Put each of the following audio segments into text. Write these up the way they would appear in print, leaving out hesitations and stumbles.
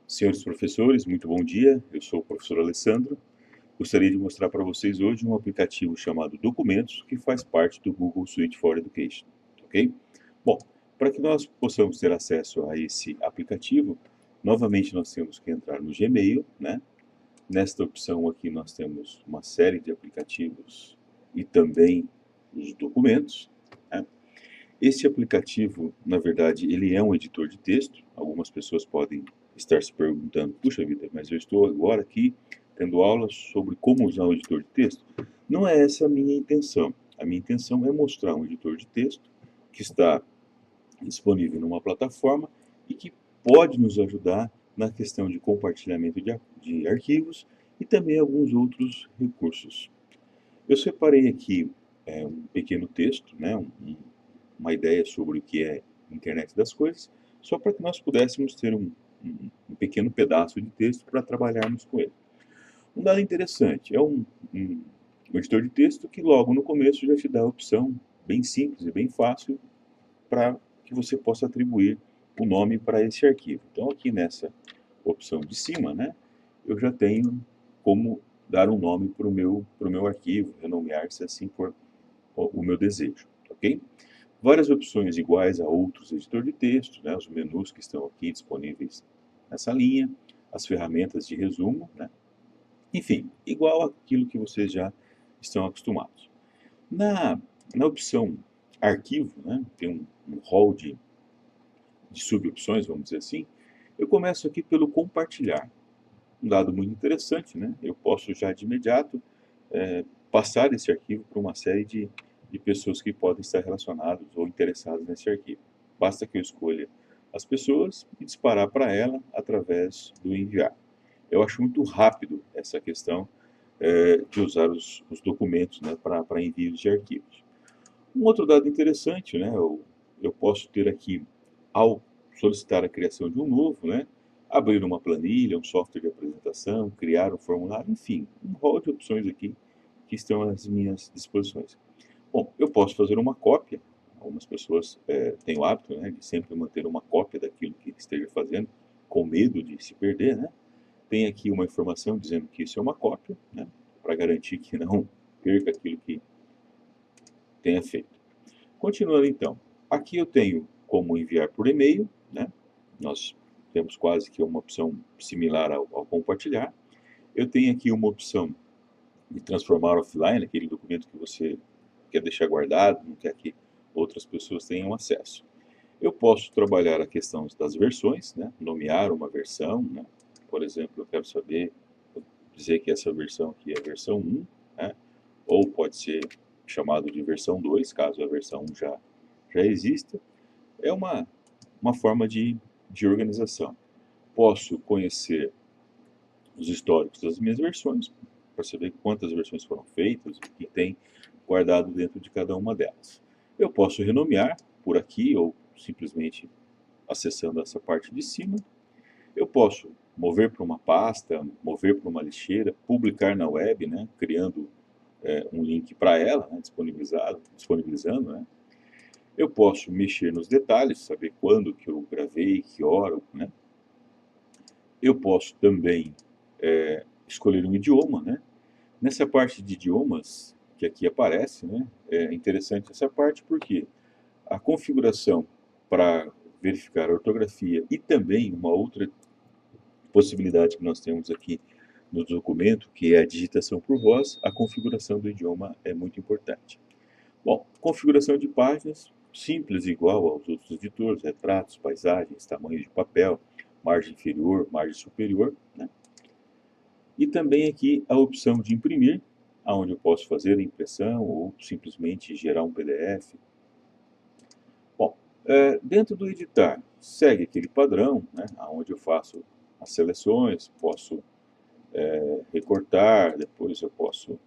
Senhores professores, muito bom dia. Eu sou o professor Alessandro. Gostaria de mostrar para vocês hoje um aplicativo chamado Documentos, que faz parte do Google Suite for Education, ok? Bom, para que nós possamos ter acesso a esse aplicativo, novamente nós temos que entrar no Gmail, né? Nesta opção aqui nós temos uma série de aplicativos e também os documentos, né? Este aplicativo, na verdade, ele é um editor de texto. Algumas pessoas podem estar se perguntando, puxa vida, mas eu estou agora aqui tendo aulas sobre como usar um editor de texto. Não é essa a minha intenção. A minha intenção é mostrar um editor de texto que está disponível numa plataforma e que pode nos ajudar na questão de compartilhamento de arquivos e também alguns outros recursos. Eu separei aqui um pequeno texto, né, uma ideia sobre o que é internet das coisas, só para que nós pudéssemos ter um pequeno pedaço de texto para trabalharmos com ele. Um dado interessante é um editor de texto que logo no começo já te dá a opção bem simples e bem fácil para que você possa atribuir o nome para esse arquivo. Então aqui nessa opção de cima, né, eu já tenho como dar um nome para o meu arquivo, renomear se assim for o meu desejo, ok? Várias opções iguais a outros editores de texto, né, os menus que estão aqui disponíveis nessa linha, as ferramentas de resumo, né, enfim, igual aquilo que vocês já estão acostumados. Na, na opção arquivo, né, tem um hall de subopções, vamos dizer assim, eu começo aqui pelo compartilhar. Um dado muito interessante, né, eu posso já de imediato passar esse arquivo para uma série de pessoas que podem estar relacionadas ou interessadas nesse arquivo. Basta que eu escolha as pessoas e disparar para ela através do enviar. Eu acho muito rápido essa questão de usar os documentos, né, para envios de arquivos. Um outro dado interessante, né, eu posso ter aqui, ao solicitar a criação de um novo, né, abrir uma planilha, um software de apresentação, criar um formulário, enfim, um rol de opções aqui que estão às minhas disposições. Bom, eu posso fazer uma cópia. Algumas pessoas têm o hábito, né, de sempre manter uma cópia daquilo que esteja fazendo, com medo de se perder, né? Tem aqui uma informação dizendo que isso é uma cópia, né, para garantir que não perca aquilo que tenha feito. Continuando então, aqui eu tenho como enviar por e-mail, né? Nós temos quase que uma opção similar ao compartilhar. Eu tenho aqui uma opção de transformar offline, aquele documento que você quer deixar guardado, não quer que outras pessoas tenham acesso. Eu posso trabalhar a questão das versões, né? Nomear uma versão, né? Por exemplo, eu quero saber, dizer que essa versão aqui é a versão 1, né? Ou pode ser chamado de versão 2, caso a versão 1 já exista. É uma forma de organização. Posso conhecer os históricos das minhas versões, para saber quantas versões foram feitas, o que tem guardado dentro de cada uma delas. Eu posso renomear por aqui ou simplesmente acessando essa parte de cima. Eu posso mover para uma pasta, mover para uma lixeira, publicar na web, né, criando um link para ela, né, disponibilizando, né. Eu posso mexer nos detalhes, saber quando que eu gravei, que hora, né. Eu posso também escolher um idioma, né. Nessa parte de idiomas, que aqui aparece, né, é interessante essa parte porque a configuração para verificar a ortografia e também uma outra possibilidade que nós temos aqui no documento, que é a digitação por voz, a configuração do idioma é muito importante. Bom, configuração de páginas, simples igual aos outros editores, retratos, paisagens, tamanho de papel, margem inferior, margem superior, né? E também aqui a opção de imprimir, onde eu posso fazer a impressão ou simplesmente gerar um PDF. Bom, dentro do editar, segue aquele padrão, né, onde eu faço as seleções, posso recortar, depois eu posso,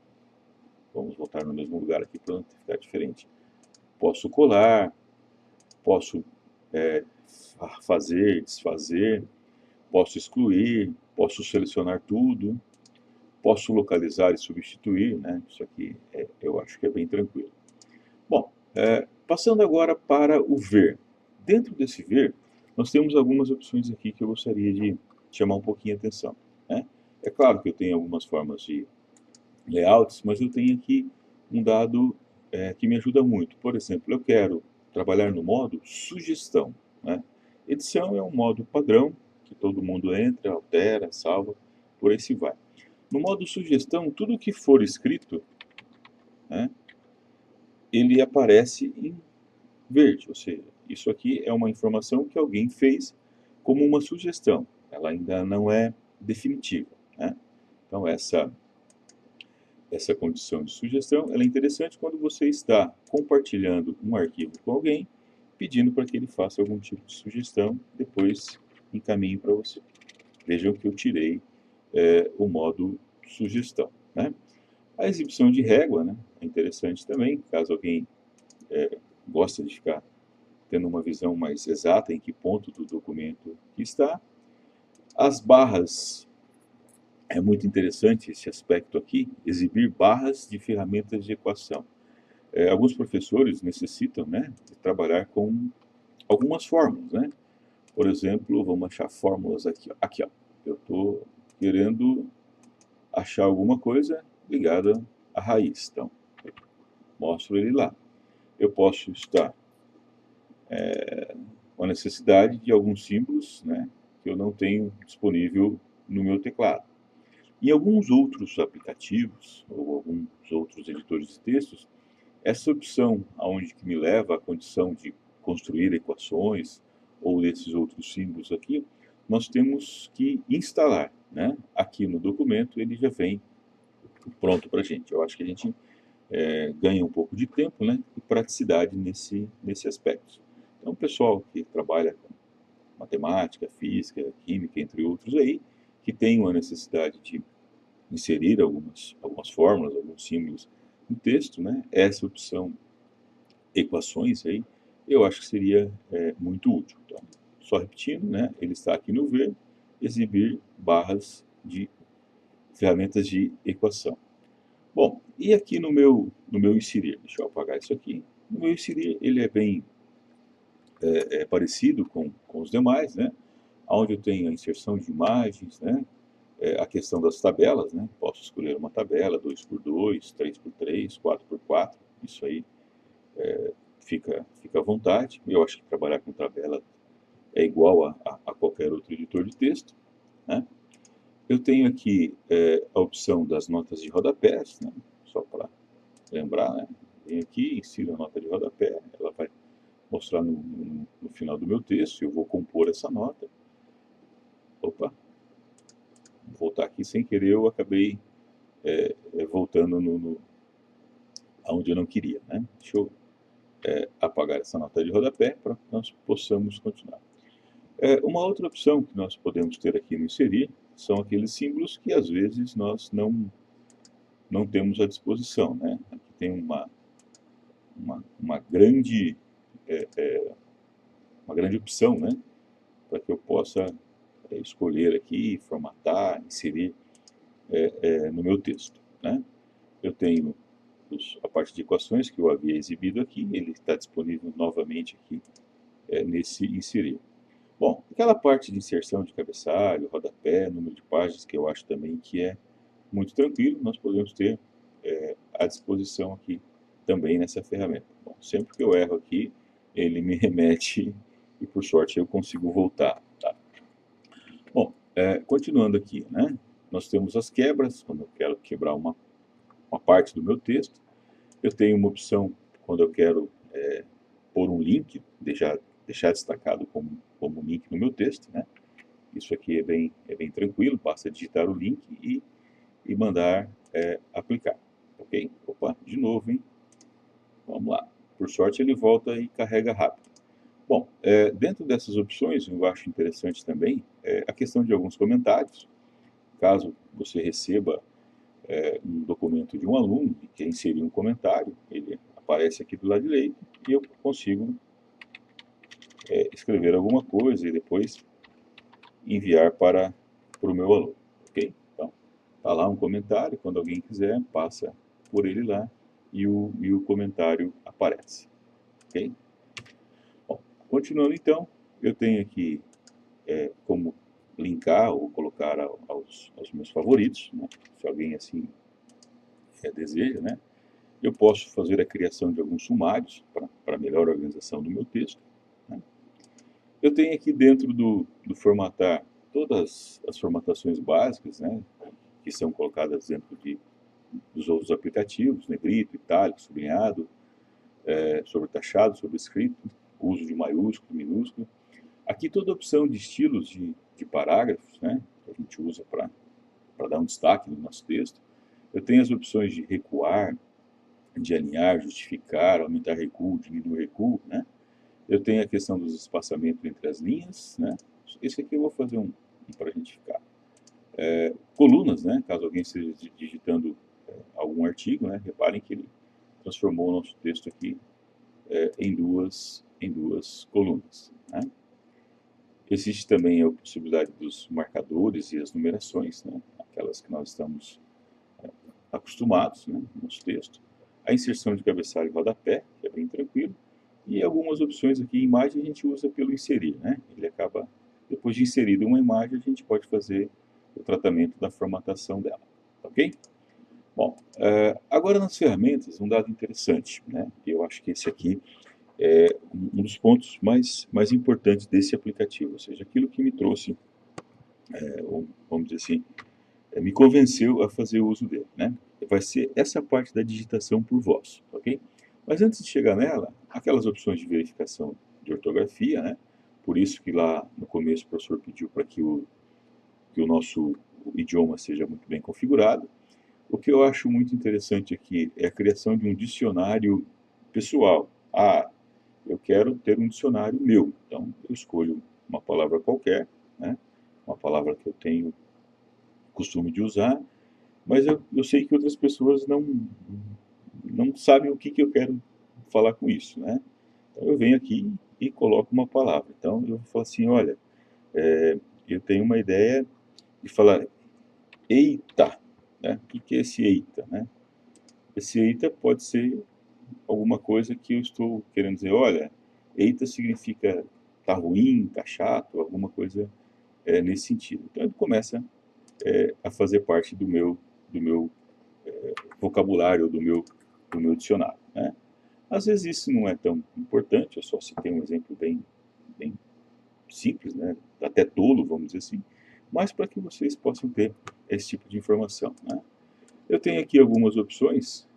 vamos voltar no mesmo lugar aqui para não ficar diferente, posso colar, posso fazer, desfazer, posso excluir, posso selecionar tudo, posso localizar e substituir, né? Isso aqui eu acho que é bem tranquilo. Bom, passando agora para o ver. Dentro desse ver, nós temos algumas opções aqui que eu gostaria chamar um pouquinho a atenção, né? É claro que eu tenho algumas formas de layouts, mas eu tenho aqui um dado que me ajuda muito. Por exemplo, eu quero trabalhar no modo sugestão, né? Edição é um modo padrão, que todo mundo entra, altera, salva, por aí se vai. No modo sugestão, tudo que for escrito, né, ele aparece em verde, ou seja, isso aqui é uma informação que alguém fez como uma sugestão, ela ainda não é definitiva, né? Então essa condição de sugestão ela é interessante quando você está compartilhando um arquivo com alguém, pedindo para que ele faça algum tipo de sugestão, depois encaminhe para você. Vejam que eu tirei o modo sugestão, né? A exibição de régua, né, é interessante também, caso alguém goste de ficar tendo uma visão mais exata em que ponto do documento que está. As barras, é muito interessante esse aspecto aqui, exibir barras de ferramentas de equação. Alguns professores necessitam, né, de trabalhar com algumas fórmulas, né? Por exemplo, vamos achar fórmulas aqui, ó. Aqui, ó. Eu estou querendo achar alguma coisa ligada à raiz. Então, mostro ele lá. Eu posso estar com a necessidade de alguns símbolos, né, que eu não tenho disponível no meu teclado. Em alguns outros aplicativos, ou alguns outros editores de textos, essa opção, aonde que me leva à condição de construir equações, ou desses outros símbolos aqui, nós temos que instalar, né? Aqui no documento ele já vem pronto para a gente. Eu acho que a gente ganha um pouco de tempo, né? E praticidade nesse aspecto. Então, o pessoal que trabalha com matemática, física, química, entre outros aí, que tem uma necessidade de inserir algumas fórmulas, alguns símbolos no texto, né? Essa opção equações aí, eu acho que seria muito útil. Então, só repetindo, né? Ele está aqui no ver, exibir barras de ferramentas de equação. Bom, e aqui no meu inserir, deixa eu apagar isso aqui. No meu inserir, ele é bem parecido com os demais, né? Onde eu tenho a inserção de imagens, né? A questão das tabelas, né? Posso escolher uma tabela, 2x2, 3x3, 4x4, isso aí fica à vontade. Eu acho que trabalhar com tabela é igual a qualquer outro editor de texto, né? Eu tenho aqui a opção das notas de rodapés, né? Só para lembrar, né? Venho aqui, insiro a nota de rodapé, ela vai mostrar no final do meu texto, eu vou compor essa nota. Opa, vou voltar aqui sem querer, eu acabei voltando aonde eu não queria, né? Deixa eu apagar essa nota de rodapé para que nós possamos continuar. Uma outra opção que nós podemos ter aqui no inserir são aqueles símbolos que às vezes nós não temos à disposição, né? Aqui tem uma grande opção, né? Para que eu possa escolher aqui, formatar, inserir no meu texto, né? Eu tenho a parte de equações que eu havia exibido aqui, ele está disponível novamente aqui nesse inserir. Bom, aquela parte de inserção de cabeçalho, rodapé, número de páginas, que eu acho também que é muito tranquilo, nós podemos ter à disposição aqui também nessa ferramenta. Bom, sempre que eu erro aqui, ele me remete e por sorte eu consigo voltar. Tá? Bom, continuando aqui, né? Nós temos as quebras, quando eu quero quebrar uma parte do meu texto. Eu tenho uma opção quando eu quero pôr um link, deixar destacado como link no meu texto, né? Isso aqui é bem tranquilo, basta digitar o link e mandar aplicar, ok? Opa, de novo, hein? Vamos lá. Por sorte ele volta e carrega rápido. Bom, dentro dessas opções eu acho interessante também a questão de alguns comentários. Caso você receba um documento de um aluno e quer inserir um comentário, ele aparece aqui do lado direito e eu consigo escrever alguma coisa e depois enviar para o meu aluno, ok? Então, está lá um comentário, quando alguém quiser, passa por ele lá e o comentário aparece, ok? Bom, continuando então, eu tenho aqui como linkar ou colocar aos meus favoritos, né? Se alguém assim deseja, né? Eu posso fazer a criação de alguns sumários para melhor organização do meu texto, né? Eu tenho aqui dentro do formatar todas as formatações básicas, né? Que são colocadas dentro dos outros aplicativos, negrito, itálico, sublinhado, sobretaxado, sobrescrito, uso de maiúsculo, minúsculo. Aqui toda a opção de estilos de parágrafos, né? Que a gente usa para dar um destaque no nosso texto. Eu tenho as opções de recuar, de alinhar, justificar, aumentar recuo, diminuir recuo, né? Eu tenho a questão dos espaçamentos entre as linhas, né? Esse aqui eu vou fazer um para a gente ficar. Colunas, né? Caso alguém esteja digitando algum artigo, né? Reparem que ele transformou o nosso texto aqui em duas colunas, né? Existe também a possibilidade dos marcadores e as numerações, né? Aquelas que nós estamos acostumados, né? No nosso texto. A inserção de cabeçalho e rodapé, que é bem tranquilo. E algumas opções aqui, imagem a gente usa pelo inserir, né? Ele acaba, depois de inserida uma imagem, a gente pode fazer o tratamento da formatação dela, ok? Bom, agora nas ferramentas, um dado interessante, né? Eu acho que esse aqui é um dos pontos mais importantes desse aplicativo, ou seja, aquilo que me trouxe, vamos dizer assim, me convenceu a fazer o uso dele, né? Vai ser essa parte da digitação por voz, ok? Mas antes de chegar nela, aquelas opções de verificação de ortografia, né? Por isso que lá no começo o professor pediu para que o nosso idioma seja muito bem configurado. O que eu acho muito interessante aqui é a criação de um dicionário pessoal. Eu quero ter um dicionário meu, então eu escolho uma palavra qualquer, né? Uma palavra que eu tenho costume de usar, mas eu sei que outras pessoas não sabem o que eu quero falar com isso, né? Então eu venho aqui e coloco uma palavra. Então eu vou falar assim, olha, eu tenho uma ideia de falar eita, né? O que é esse eita, né? Esse eita pode ser alguma coisa que eu estou querendo dizer, olha, eita significa tá ruim, tá chato, alguma coisa nesse sentido. Então ele começa a fazer parte do meu vocabulário, do meu dicionário, né? Às vezes isso não é tão importante, eu só citei um exemplo bem simples, né? Até tolo, vamos dizer assim, mas para que vocês possam ter esse tipo de informação, né? Eu tenho aqui algumas opções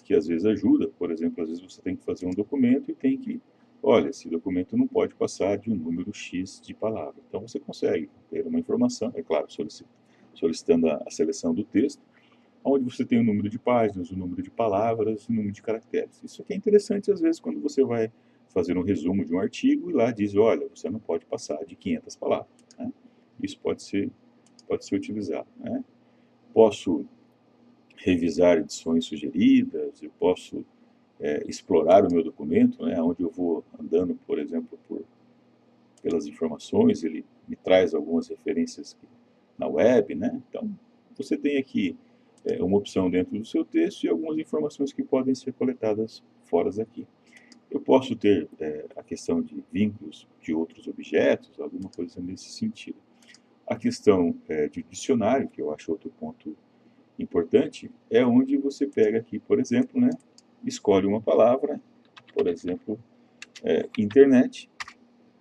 que às vezes ajudam, por exemplo, às vezes você tem que fazer um documento e tem que, olha, esse documento não pode passar de um número X de palavras. Então você consegue ter uma informação, é claro, solicitando a seleção do texto, onde você tem o número de páginas, o número de palavras, o número de caracteres. Isso aqui é interessante às vezes quando você vai fazer um resumo de um artigo e lá diz, olha, você não pode passar de 500 palavras, né? Isso pode ser utilizado, né? Posso revisar edições sugeridas, eu posso explorar o meu documento, né? Onde eu vou andando, por exemplo, pelas informações, ele me traz algumas referências na web, né? Então, você tem aqui uma opção dentro do seu texto e algumas informações que podem ser coletadas fora daqui. Eu posso ter a questão de vínculos de outros objetos, alguma coisa nesse sentido. A questão de dicionário, que eu acho outro ponto importante, é onde você pega aqui, por exemplo, né, escolhe uma palavra, por exemplo, internet,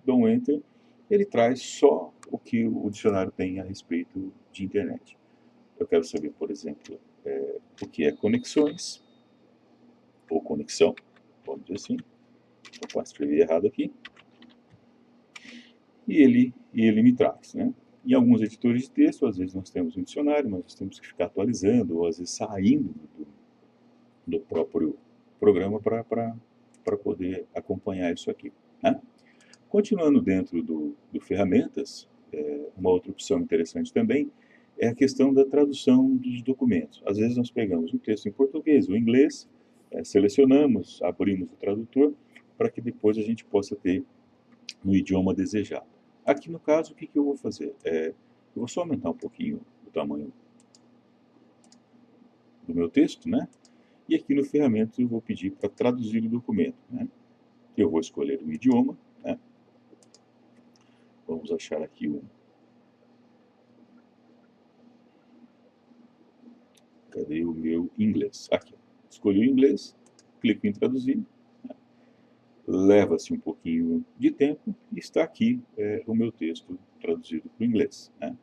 dou um enter, ele traz só o que o dicionário tem a respeito de internet. Eu quero saber, por exemplo, o que é conexões, ou conexão, vamos dizer assim. Opa, escrevi errado aqui. E ele me traz, né? Em alguns editores de texto, às vezes nós temos um dicionário, mas nós temos que ficar atualizando, ou às vezes saindo do próprio programa para poder acompanhar isso aqui, né? Continuando dentro do ferramentas, uma outra opção interessante também é a questão da tradução dos documentos. Às vezes nós pegamos um texto em português ou em inglês, selecionamos, abrimos o tradutor, para que depois a gente possa ter no idioma desejado. Aqui no caso, o que eu vou fazer? Eu vou só aumentar um pouquinho o tamanho do meu texto, né? E aqui no ferramentas eu vou pedir para traduzir o documento, né? Eu vou escolher um idioma, né? Vamos achar aqui cadê o meu inglês? Aqui, escolhi o inglês, clico em traduzir, leva-se um pouquinho de tempo e está aqui o meu texto traduzido para o inglês, né?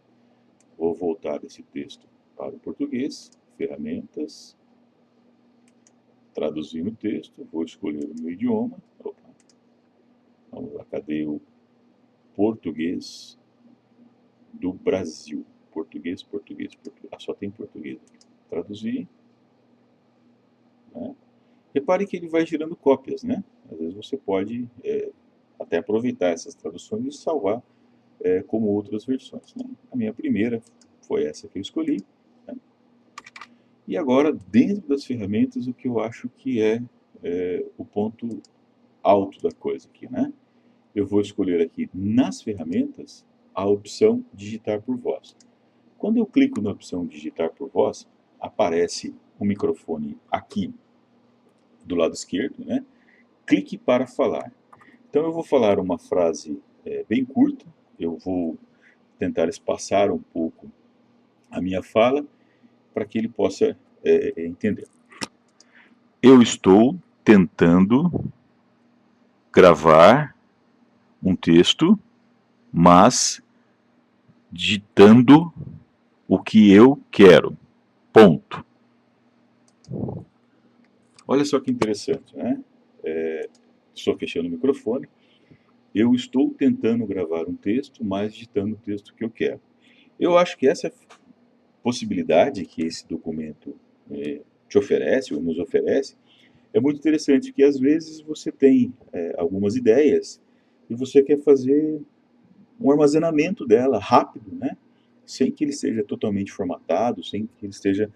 Vou voltar esse texto para o português, ferramentas, traduzir o texto, vou escolher o meu idioma, opa, vamos lá, cadê o português do Brasil? Português, só tem português aqui. Traduzir, né? Repare que ele vai gerando cópias, né? Às vezes você pode até aproveitar essas traduções e salvar como outras versões, né? A minha primeira foi essa que eu escolhi, né? E agora, dentro das ferramentas, o que eu acho que é o ponto alto da coisa aqui, né? Eu vou escolher aqui nas ferramentas a opção digitar por voz. Quando eu clico na opção digitar por voz, aparece o microfone aqui do lado esquerdo, né? Clique para falar. Então eu vou falar uma frase bem curta, eu vou tentar espaçar um pouco a minha fala para que ele possa entender. Eu estou tentando gravar um texto, mas ditando o que eu quero. Ponto. Olha só que interessante, né? Estou fechando o microfone. Eu estou tentando gravar um texto, mas digitando o texto que eu quero. Eu acho que essa possibilidade que esse documento te oferece, ou nos oferece, é muito interessante, porque às vezes você tem algumas ideias e você quer fazer um armazenamento dela rápido, né? Sem que ele seja totalmente formatado, sem que ele esteja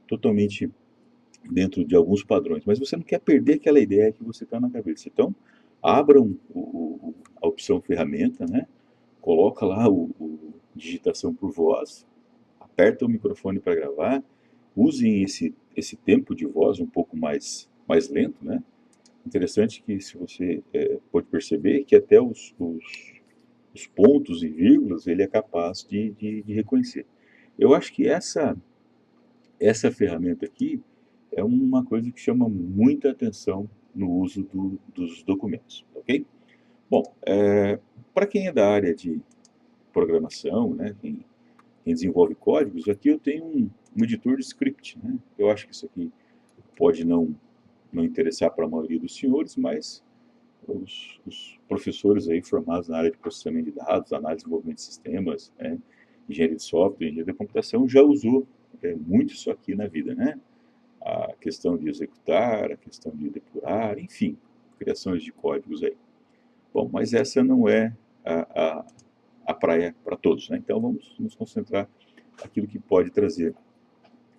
totalmente dentro de alguns padrões, mas você não quer perder aquela ideia que você está na cabeça. Então, abram a opção ferramenta, né? Coloca lá o digitação por voz, aperta o microfone para gravar, usem esse tempo de voz um pouco mais lento, né? Interessante que se você pode perceber que até os pontos e vírgulas ele é capaz de reconhecer. Eu acho que essa ferramenta aqui é uma coisa que chama muita atenção no uso dos documentos, ok? Bom, para quem é da área de programação, né, quem desenvolve códigos, aqui eu tenho um editor de script, né? Eu acho que isso aqui pode não interessar para a maioria dos senhores, mas os professores aí formados na área de processamento de dados, análise e desenvolvimento de sistemas, né, engenharia de software, engenharia da computação, já usou muito isso aqui na vida, né? A questão de executar, a questão de depurar, enfim, criações de códigos aí. Bom, mas essa não é a praia para todos, né? Então vamos nos concentrar naquilo que pode trazer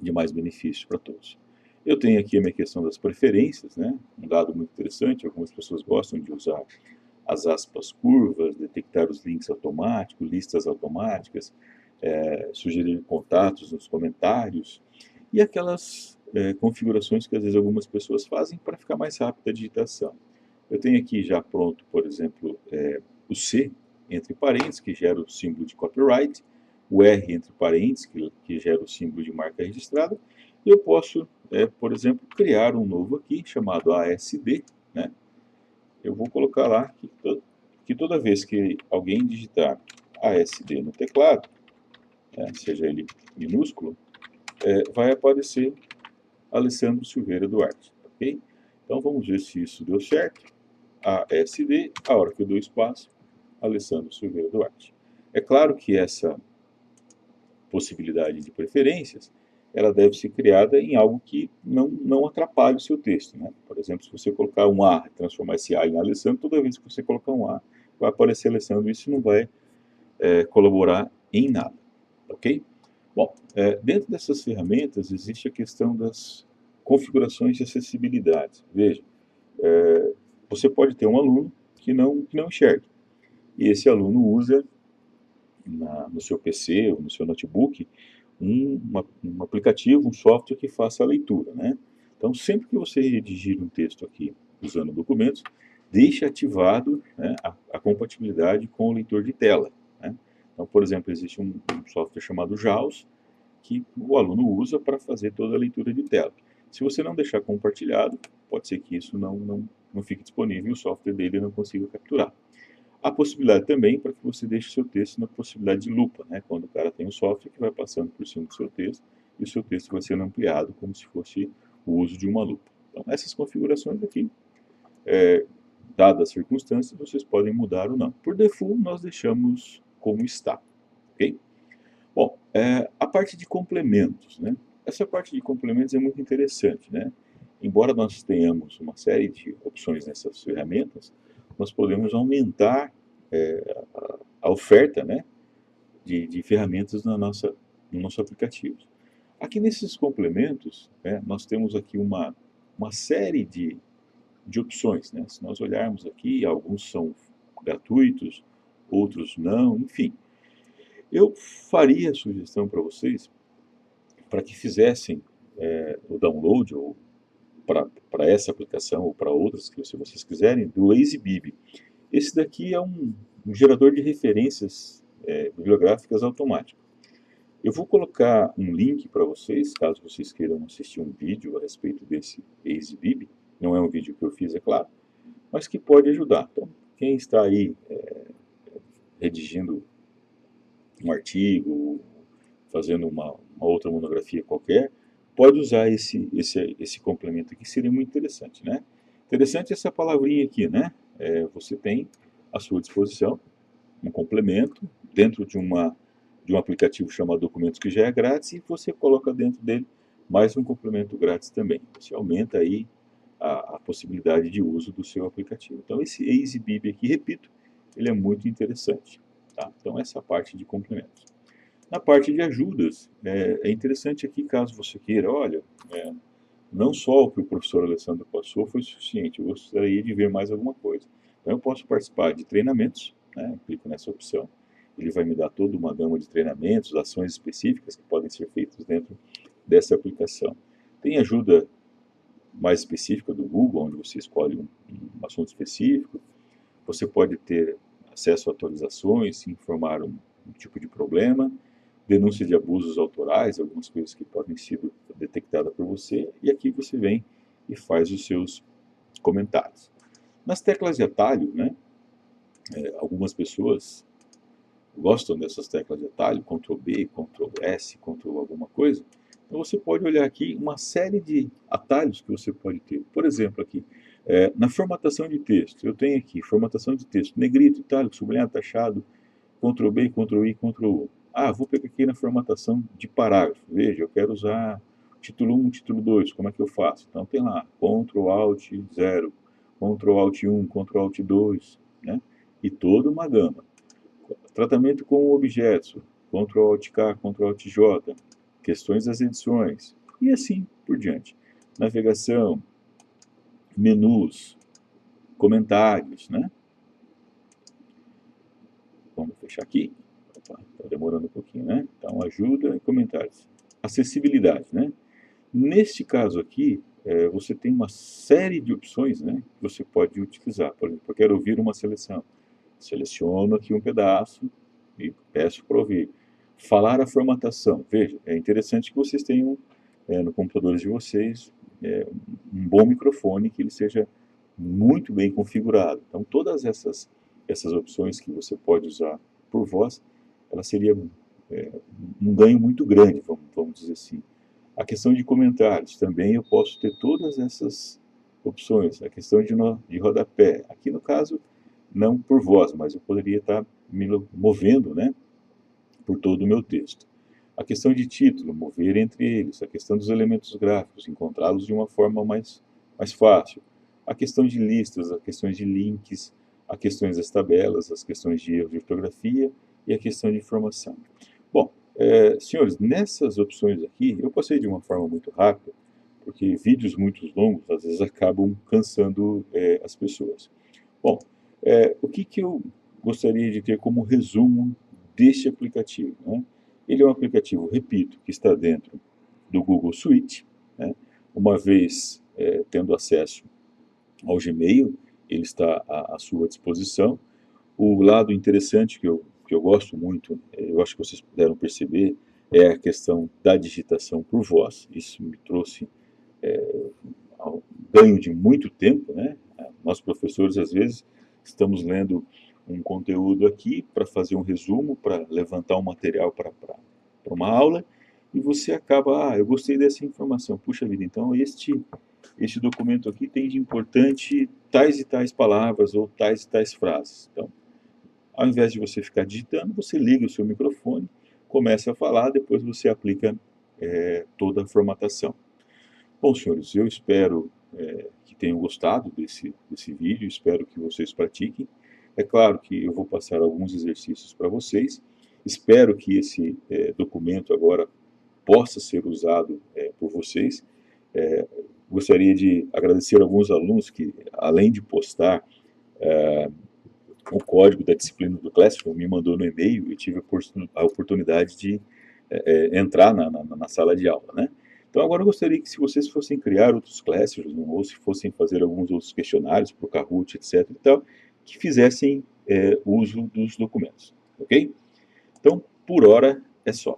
de mais benefício para todos. Eu tenho aqui a minha questão das preferências, né? Um dado muito interessante, algumas pessoas gostam de usar as aspas curvas, detectar os links automáticos, listas automáticas, sugerir contatos nos comentários, e aquelas configurações que às vezes algumas pessoas fazem para ficar mais rápida a digitação. Eu tenho aqui já pronto, por exemplo, o C entre parênteses, que gera o símbolo de copyright, o R entre parênteses, que gera o símbolo de marca registrada, e eu posso, por exemplo, criar um novo aqui, chamado ASD, né? Eu vou colocar lá que toda vez que alguém digitar ASD no teclado, seja ele minúsculo, vai aparecer Alessandro Silveira Duarte, ok? Então vamos ver se isso deu certo. ASD, a hora que eu dou espaço, Alessandro Silveira Duarte. É claro que essa possibilidade de preferências, ela deve ser criada em algo que não atrapalhe o seu texto, né? Por exemplo, se você colocar um A, transformar esse A em Alessandro, toda vez que você colocar um A, vai aparecer Alessandro, isso não vai colaborar em nada, ok? Bom, dentro dessas ferramentas existe a questão das configurações de acessibilidade. Veja, você pode ter um aluno que não enxerga, e esse aluno usa no seu PC ou no seu notebook um aplicativo, um software que faça a leitura, né? Então, sempre que você redigir um texto aqui usando documentos, deixe ativado, né, a compatibilidade com o leitor de tela, né? Então, por exemplo, existe um software chamado JAWS, que o aluno usa para fazer toda a leitura de tela. Se você não deixar compartilhado, pode ser que isso não fique disponível e o software dele não consiga capturar. Há possibilidade também para que você deixe seu texto na possibilidade de lupa, né? Quando o cara tem um software que vai passando por cima do seu texto e o seu texto vai sendo ampliado como se fosse o uso de uma lupa. Então, essas configurações aqui, dadas as circunstâncias, vocês podem mudar ou não. Por default, nós deixamos como está, ok? Bom, a parte de complementos, né? Essa parte de complementos é muito interessante, né? Embora nós tenhamos uma série de opções nessas ferramentas, nós podemos aumentar a oferta, né, de ferramentas no nosso aplicativo. Aqui nesses complementos, né, nós temos aqui uma série de opções, né? Se nós olharmos aqui, alguns são gratuitos, outros não, enfim. Eu faria a sugestão para vocês para que fizessem o download ou para essa aplicação ou para outras que se vocês quiserem, do EasyBib. Esse daqui é um gerador de referências bibliográficas automático. Eu vou colocar um link para vocês, caso vocês queiram assistir um vídeo a respeito desse EasyBib. Não é um vídeo que eu fiz, é claro, mas que pode ajudar. Então, quem está aí redigindo um artigo, fazendo uma outra monografia qualquer, pode usar esse complemento aqui, seria muito interessante, né? Interessante essa palavrinha aqui, né? Você tem à sua disposição um complemento dentro de um aplicativo chamado Documentos, que já é grátis, e você coloca dentro dele mais um complemento grátis também. Você aumenta aí a possibilidade de uso do seu aplicativo. Então, esse EasyBib aqui, repito, ele é muito interessante. Tá? Então, essa parte de complementos. Na parte de ajudas, é interessante aqui, caso você queira, olha, não só o que o professor Alessandro passou foi suficiente, eu gostaria de ver mais alguma coisa. Então, eu posso participar de treinamentos, né? Eu clico nessa opção, ele vai me dar toda uma gama de treinamentos, ações específicas que podem ser feitas dentro dessa aplicação. Tem ajuda mais específica do Google, onde você escolhe um assunto específico. Você pode ter acesso a atualizações, se informar um tipo de problema, denúncia de abusos autorais, algumas coisas que podem ser detectadas por você, e aqui você vem e faz os seus comentários. Nas teclas de atalho, né, algumas pessoas gostam dessas teclas de atalho, Ctrl B, Ctrl S, Ctrl alguma coisa. Então você pode olhar aqui uma série de atalhos que você pode ter. Por exemplo, aqui, na formatação de texto, eu tenho aqui formatação de texto, negrito, itálico, sublinhado, taxado, Ctrl B, Ctrl I, Ctrl U. Vou pegar aqui na formatação de parágrafo. Veja, eu quero usar título 1, título 2, como é que eu faço? Então tem lá, Ctrl Alt 0, Ctrl Alt 1, Ctrl Alt 2, né? E toda uma gama. Tratamento com objetos, Ctrl Alt K, Ctrl Alt J, questões das edições, e assim por diante. Navegação, menus, comentários, né? Vamos fechar aqui. Está demorando um pouquinho, né? Então, ajuda e comentários. Acessibilidade, né? Neste caso aqui, você tem uma série de opções, né, que você pode utilizar. Por exemplo, eu quero ouvir uma seleção. Seleciono aqui um pedaço e peço para ouvir. Falar a formatação. Veja, é interessante que vocês tenham no computador de vocês um bom microfone, que ele seja muito bem configurado. Então, todas essas opções que você pode usar por voz, ela seria um ganho muito grande, vamos dizer assim. A questão de comentários, também eu posso ter todas essas opções. A questão de rodapé, aqui no caso, não por voz, mas eu poderia estar me movendo, né, por todo o meu texto. A questão de título, mover entre eles. A questão dos elementos gráficos, encontrá-los de uma forma mais fácil. A questão de listas, as questões de links, as questões das tabelas, as questões de erro de ortografia e a questão de informação. Bom, senhores, nessas opções aqui, eu passei de uma forma muito rápida, porque vídeos muito longos, às vezes, acabam cansando as pessoas. Bom, o que eu gostaria de ter como resumo deste aplicativo, né? Ele é um aplicativo, repito, que está dentro do Google Suite, né? Uma vez tendo acesso ao Gmail, ele está à sua disposição. O lado interessante que eu gosto muito, eu acho que vocês puderam perceber, é a questão da digitação por voz. Isso me trouxe ganho de muito tempo, né? Nós professores, às vezes, estamos lendo um conteúdo aqui para fazer um resumo, para levantar um material para uma aula, e você acaba, eu gostei dessa informação, puxa vida, então este documento aqui tem de importante tais e tais palavras ou tais e tais frases. Então, ao invés de você ficar digitando, você liga o seu microfone, começa a falar, depois você aplica toda a formatação. Bom, senhores, eu espero que tenham gostado desse vídeo, espero que vocês pratiquem. É claro que eu vou passar alguns exercícios para vocês, espero que esse documento agora possa ser usado por vocês. Gostaria de agradecer a alguns alunos que, além de postar o código da disciplina do Classroom, me mandou no e-mail, eu tive a oportunidade de entrar na sala de aula, né? Então agora eu gostaria que, se vocês fossem criar outros Classrooms, ou se fossem fazer alguns outros questionários para o Kahoot, etc. e tal, que fizessem uso dos documentos, ok? Então, por hora, é só.